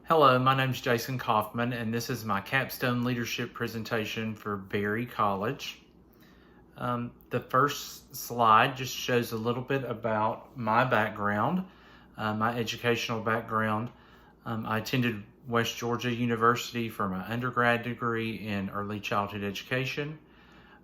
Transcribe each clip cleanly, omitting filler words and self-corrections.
Hello, my name is Jason Kaufman, and this is my capstone leadership presentation for Berry College. The first slide just shows a little bit about my background, my educational background. I attended West Georgia University for my undergrad degree in early childhood education.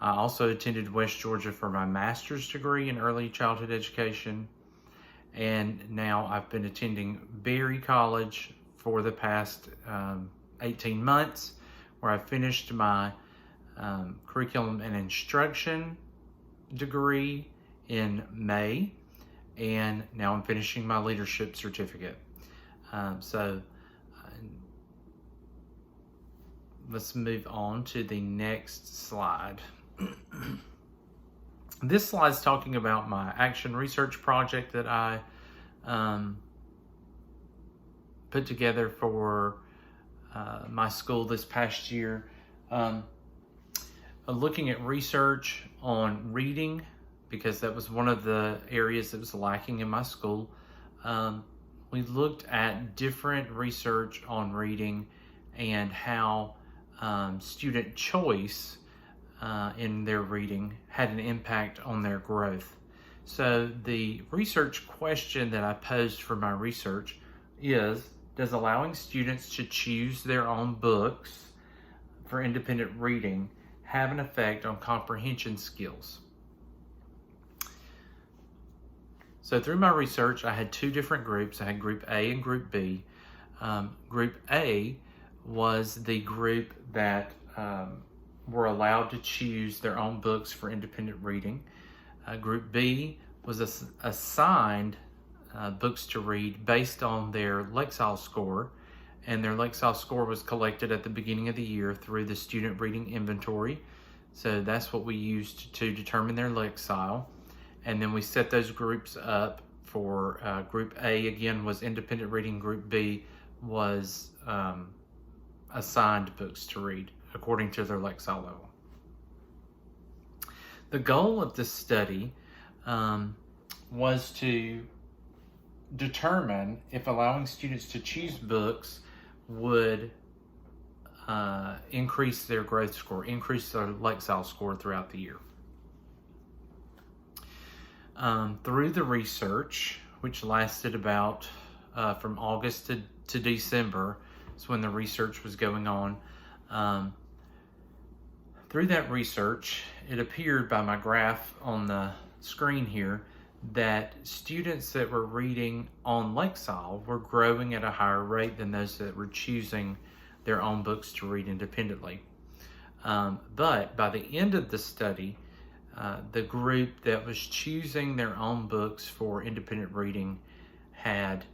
I also attended West Georgia for my master's degree in early childhood education. And now I've been attending Berry College for the past 18 months, where I finished my curriculum and instruction degree in May, and now I'm finishing my leadership certificate. Let's move on to the next slide. This slide is talking about my action research project that I put together for my school this past year. Looking at research on reading, because that was one of the areas that was lacking in my school. We looked at different research on reading and how student choice in their reading had an impact on their growth. So the research question that I posed for my research is, does allowing students to choose their own books for independent reading have an effect on comprehension skills? So through my research, I had two different groups. I had Group A and Group B. Group A was the group that were allowed to choose their own books for independent reading. Group B was assigned books to read based on their Lexile score, and their Lexile score was collected at the beginning of the year through the student reading inventory. So that's what we used to determine their Lexile. And then we set those groups up for Group A, again, was independent reading. Group B was assigned books to read according to their Lexile level. The goal of this study was to determine if allowing students to choose books would increase their growth score, increase their Lexile score throughout the year. Through the research, which lasted about from August to December, is when the research was going on. Through that research, it appeared by my graph on the screen here that students that were reading on Lexile were growing at a higher rate than those that were choosing their own books to read independently. But by the end of the study, the group that was choosing their own books for independent reading had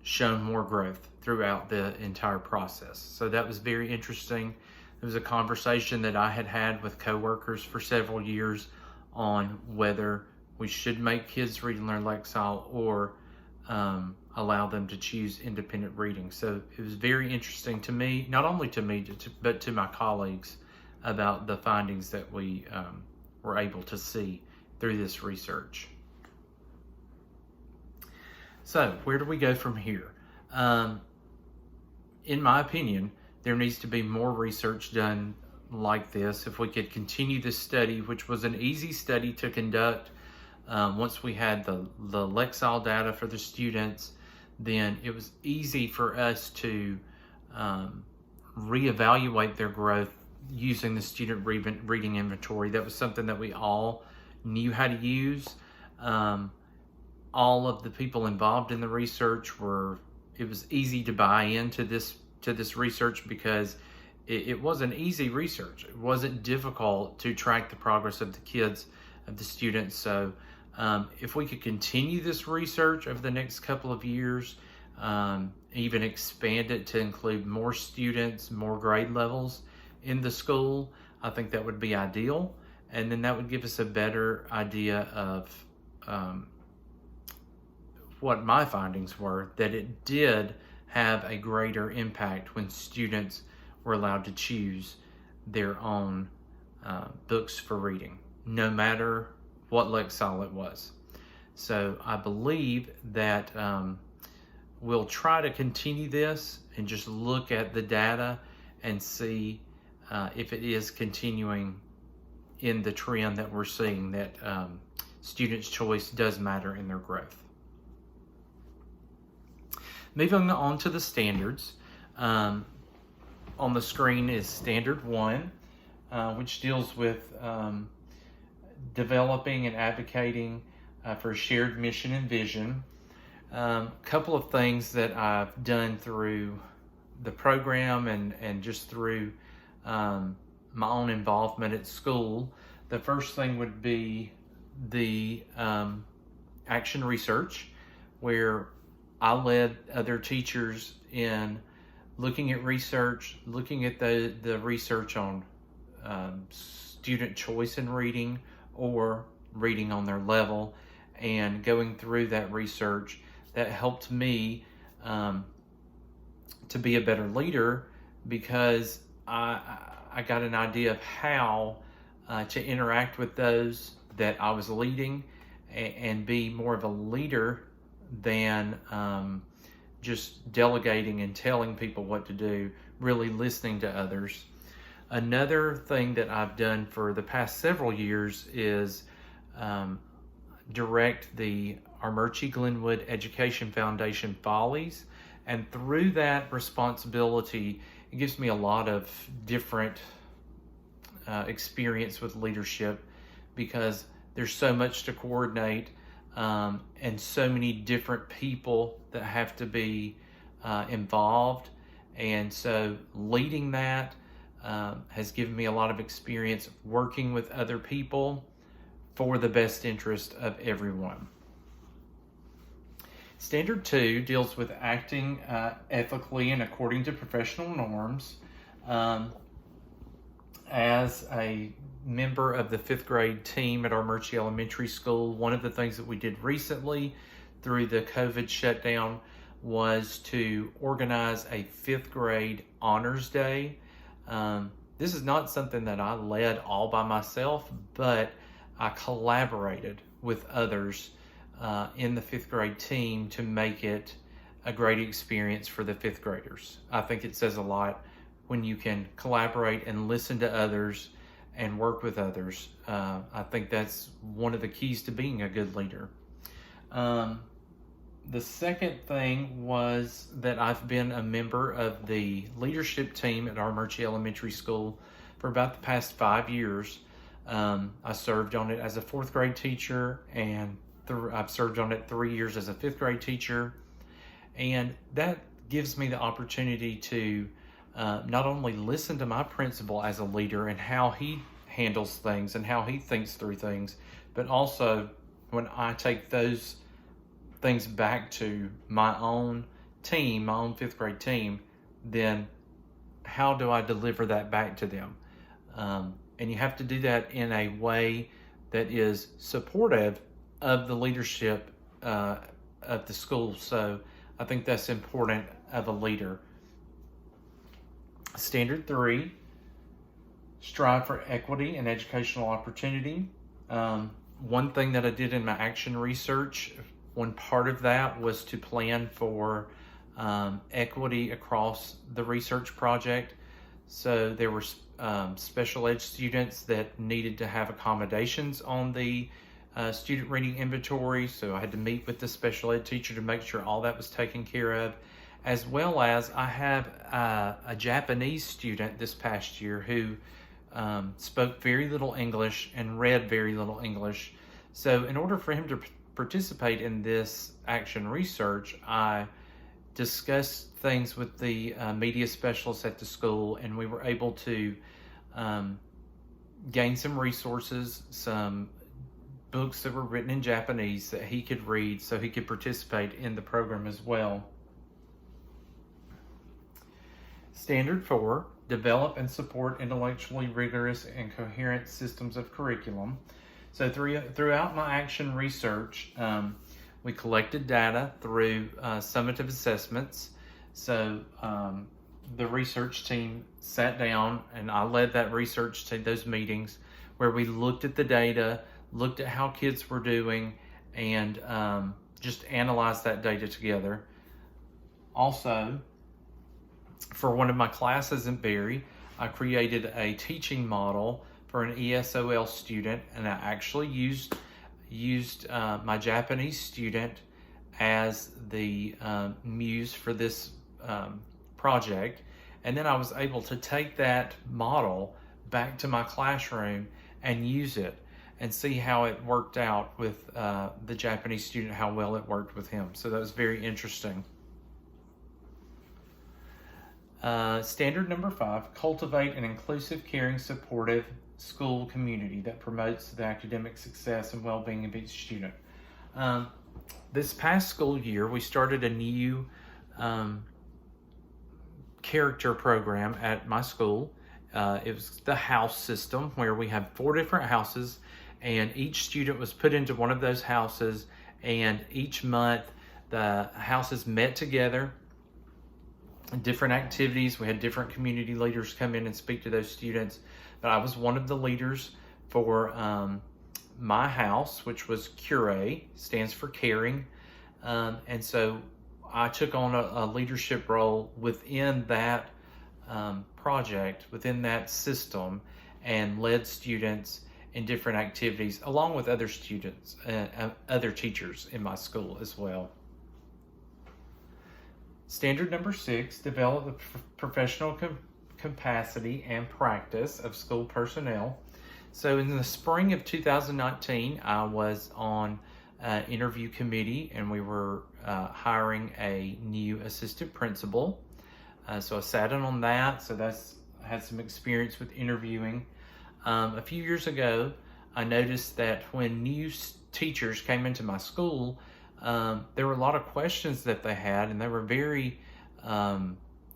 shown more growth throughout the entire process. So that was very interesting. It was a conversation that I had had with coworkers for several years on whether we should make kids read and learn Lexile or allow them to choose independent reading. So it was very interesting to me, not only to me, but to my colleagues, about the findings that we were able to see through this research. So where do we go from here? In my opinion, there needs to be more research done like this. If we could continue this study, which was an easy study to conduct, once we had the Lexile data for the students, then it was easy for us to reevaluate their growth using the student reading inventory. That was something that we all knew how to use. All of the people involved in the research it was easy to buy into this research because it was an easy research. It wasn't difficult to track the progress of the kids, of the students. So if we could continue this research over the next couple of years, even expand it to include more students, more grade levels in the school, I think that would be ideal. And then that would give us a better idea of what my findings were, that it did have a greater impact when students were allowed to choose their own books for reading, no matter what Lexile it was. So I believe that we'll try to continue this and just look at the data and see if it is continuing in the trend that we're seeing, that students' choice does matter in their growth. Moving on to the standards. On the screen is Standard 1, which deals with developing and advocating for a shared mission and vision. Couple of things that I've done through the program and just through my own involvement at school. The first thing would be the action research, where I led other teachers in looking at research, looking at the research on student choice in reading or reading on their level, and going through that research. That helped me to be a better leader, because I got an idea of how to interact with those that I was leading and be more of a leader than just delegating and telling people what to do, really listening to others. Another thing that I've done for the past several years is direct the Armuchee Glenwood Education Foundation Follies, and through that responsibility, it gives me a lot of different experience with leadership, because there's so much to coordinate and so many different people that have to be involved. And so leading that has given me a lot of experience working with other people for the best interest of everyone. Standard 2 deals with acting ethically and according to professional norms. As a member of the 5th grade team at Armuchee Elementary School, one of the things that we did recently through the COVID shutdown was to organize a 5th grade honors day. This is not something that I led all by myself, but I collaborated with others in the 5th grade team to make it a great experience for the 5th graders. I think it says a lot when you can collaborate and listen to others and work with others. I think that's one of the keys to being a good leader. The second thing was that I've been a member of the leadership team at Armuchee Elementary School for about the past 5 years. I served on it as a 4th grade teacher, and I've served on it 3 years as a 5th grade teacher. And that gives me the opportunity to not only listen to my principal as a leader and how he handles things and how he thinks through things, but also when I take those things back to my own team, my own 5th grade team, then how do I deliver that back to them? And you have to do that in a way that is supportive of the leadership of the school. So I think that's important of a leader. Standard 3, strive for equity and educational opportunity. One thing that I did in my action research, one part of that was to plan for equity across the research project. So there were special ed students that needed to have accommodations on the student reading inventory. So I had to meet with the special ed teacher to make sure all that was taken care of. As well as I have a Japanese student this past year who spoke very little English and read very little English. So in order for him to participate in this action research, I discussed things with the media specialists at the school, and we were able to gain some resources, some books that were written in Japanese that he could read so he could participate in the program as well. Standard 4, develop and support intellectually rigorous and coherent systems of curriculum. So throughout my action research, we collected data through summative assessments. So the research team sat down, and I led that research team, those meetings, where we looked at the data, looked at how kids were doing, and just analyzed that data together. Also, for one of my classes in Berry, I created a teaching model for an ESOL student, and I actually used my Japanese student as the muse for this project. And then I was able to take that model back to my classroom and use it and see how it worked out with the Japanese student, how well it worked with him. So that was very interesting. Standard number 5, cultivate an inclusive, caring, supportive school community that promotes the academic success and well-being of each student. This past school year, we started a new character program at my school. It was the house system, where we have 4 different houses, and each student was put into one of those houses, and each month the houses met together. Different activities. We had different community leaders come in and speak to those students, but I was one of the leaders for my house, which was CURE, stands for caring, and so I took on a leadership role within that project, within that system, and led students in different activities along with other students and other teachers in my school as well. Standard number 6, develop the professional capacity and practice of school personnel. So in the spring of 2019, I was on an interview committee, and we were hiring a new assistant principal. So I sat in on that. So I had some experience with interviewing. A few years ago, I noticed that when new teachers came into my school, there were a lot of questions that they had, and they were very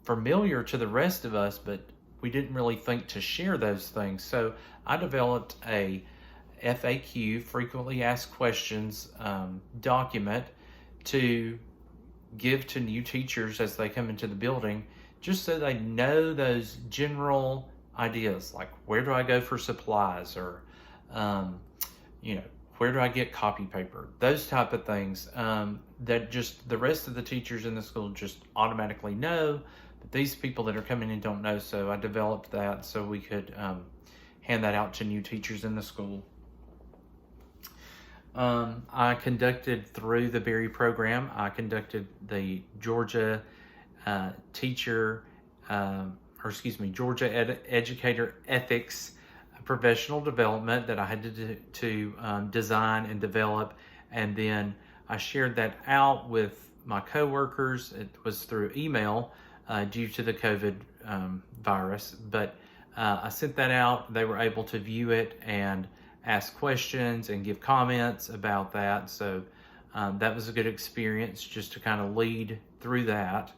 familiar to the rest of us, but we didn't really think to share those things. So I developed a FAQ, frequently asked questions document, to give to new teachers as they come into the building, just so they know those general ideas, like where do I go for supplies, or where do I get copy paper, those type of things that just the rest of the teachers in the school just automatically know, but these people that are coming in don't know. So I developed that so we could hand that out to new teachers in the school. I conducted, through the Berry program, I conducted the Georgia Georgia Educator Ethics professional development that I had to design and develop, and then I shared that out with my coworkers. It was through email due to the COVID virus, but I sent that out. They were able to view it and ask questions and give comments about that. So that was a good experience, just to kind of lead through that.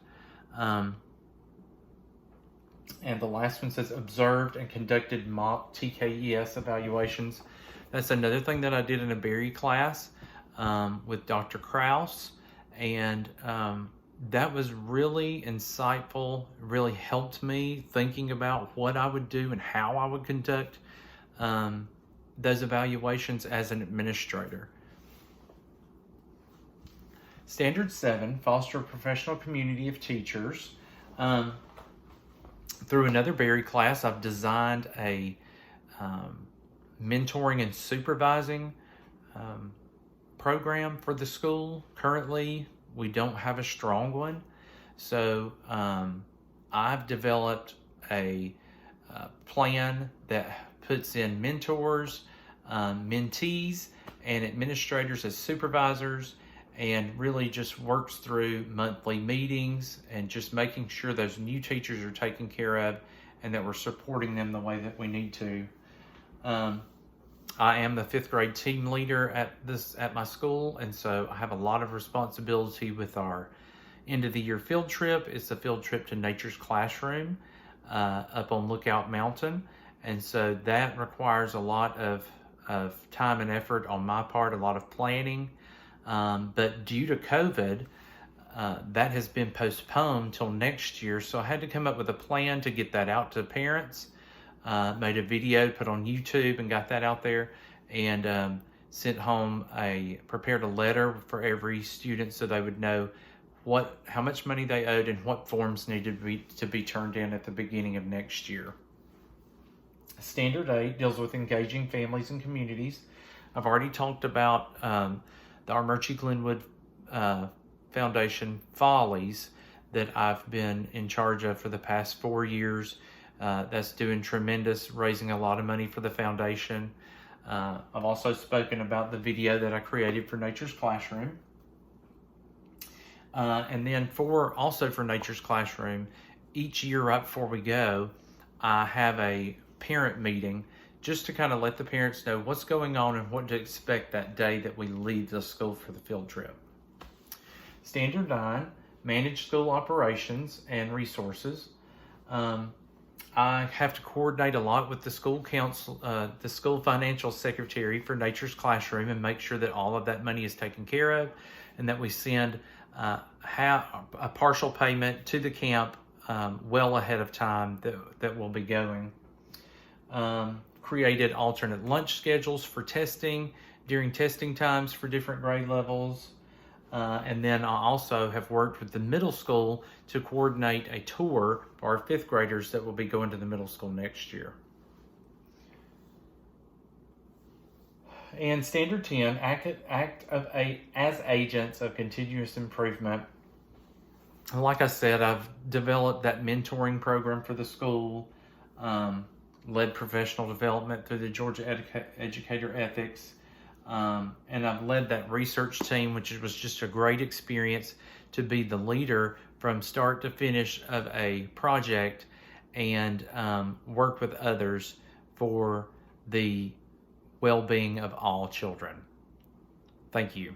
And the last one says observed and conducted mock TKES evaluations. That's another thing that I did in a Berry class with Dr. Kraus. And that was really insightful, really helped me thinking about what I would do and how I would conduct those evaluations as an administrator. Standard 7, foster a professional community of teachers. Through another Berry class, I've designed a mentoring and supervising program for the school. Currently, we don't have a strong one. So I've developed a plan that puts in mentors, mentees, and administrators as supervisors, and really just works through monthly meetings and just making sure those new teachers are taken care of and that we're supporting them the way that we need to. I am the 5th grade team leader at my school, and so I have a lot of responsibility with our end of the year field trip. It's a field trip to Nature's Classroom up on Lookout Mountain, and so that requires a lot of time and effort on my part, a lot of planning. But due to COVID, that has been postponed till next year. So I had to come up with a plan to get that out to parents. Made a video, put on YouTube, and got that out there, and sent home prepared a letter for every student so they would know how much money they owed and what forms needed to be turned in at the beginning of next year. Standard 8 deals with engaging families and communities. I've already talked about the Armuchee Glenwood Foundation Follies that I've been in charge of for the past 4 years. That's doing tremendous, raising a lot of money for the foundation. I've also spoken about the video that I created for Nature's Classroom. And then for Nature's Classroom, each year right before we go, I have a parent meeting just to kind of let the parents know what's going on and what to expect that day that we leave the school for the field trip. Standard 9, manage school operations and resources. I have to coordinate a lot with the school council, the school financial secretary for Nature's Classroom, and make sure that all of that money is taken care of, and that we send a partial payment to the camp well ahead of time that we'll be going. Created alternate lunch schedules for testing during testing times for different grade levels. And then I also have worked with the middle school to coordinate a tour for our 5th graders that will be going to the middle school next year. And Standard 10, as agents of continuous improvement. Like I said, I've developed that mentoring program for the school, led professional development through the Georgia Educator Ethics, and I've led that research team, which was just a great experience to be the leader from start to finish of a project and work with others for the well-being of all children. Thank you.